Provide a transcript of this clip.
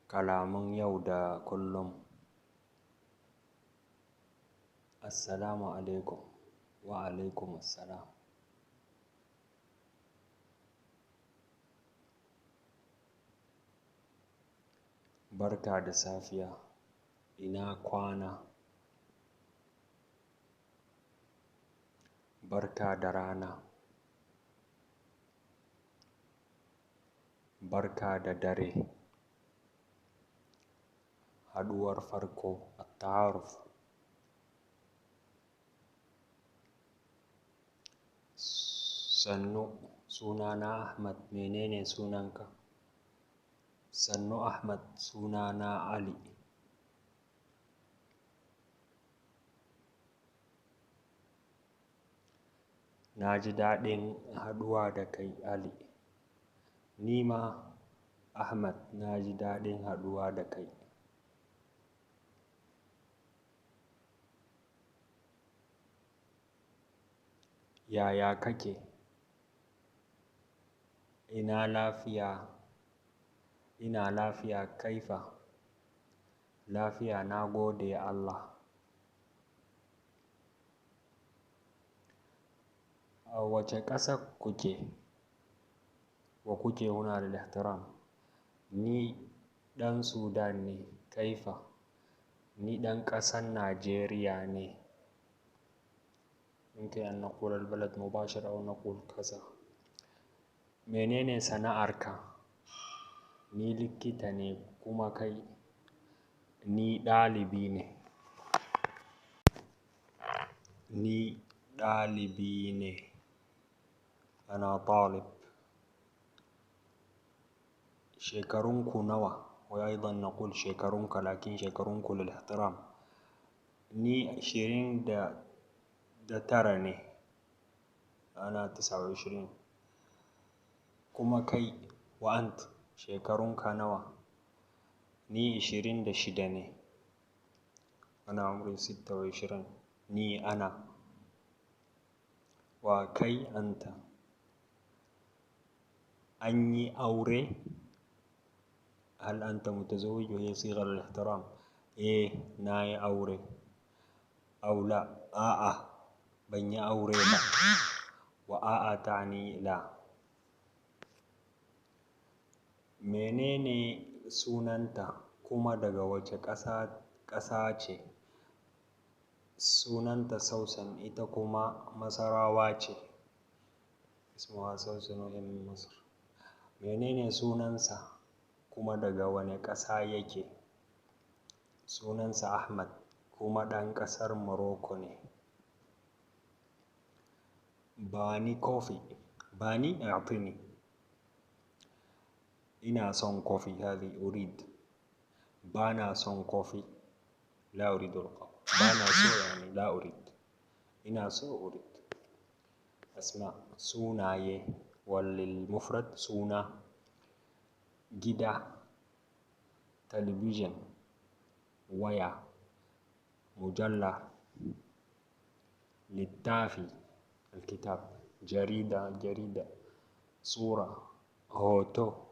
Kalaman yau da kullum. Assalamu alaikum. Wa alaikum assalam. Barka da safiya. Ina kwana. Barka da rana. Barka da dare. Haɗuwar farko, at-ta'aruf. Sannu, sunana Ahmad. Menene sunanka? Sannu Ahmad, sunana Ali. Na ji daɗin haɗuwa da kai Ali. Ni ma Ahmad na ji daɗin haɗuwa da kai. Yaya kake? Ina lafiya. Ina lafiya. Kaifa? Lafiya, na gode Allah. A wace ƙasa kuke? Wa kuke huna da ihtiram? Ni ɗan Sudan ne. Kaifa? Ni ɗan ƙasan Najeriya ne. Yumkin an naqula al-balad mubashir aw naqul kaza. Menene sana'arka? Ni likita ne. Kuma kai? Ni ɗalibi ne. Ni ɗalibi ne. Ana talib. Shekarunku nawa? Wa aidan naqul shekarunka, lakin shekarunku lil ihtiram. Ni 29 ne. Ana 29. Kuma kai? Wa ant? Shekarunka nawa? Ni 26 ne. Ana umri 26. Ni ana. Wa kai anta? An yi aure? Hal anta mutazawwij wa hiya sigha lil ihtiram? Na yi aure. Aw la? A'a, ban yi aure ba. Wa a'a ta'ni la. Menene sunanta kuma daga wace ƙasa ce? Sunanta Sausan, ita kuma Masarawa ce. Ismuha Sausan wa hiya min Masar. Menene sunansa kuma daga wane ƙasa yake? Sunansa Ahmad kuma ɗan ƙasar Morocco ne. Bani kofi. Bani, a'tini. Ina son kofi. Hadi urid. Bana son kofi. La uridu al-qahwa. Bana so yani la urid. Ina so urid. Asma. Sunaye wal mufrad suna. Gida. Talabijin. Waya. Mujalla. Littafi. Al-kitab. Jarida. Sura. Hoto.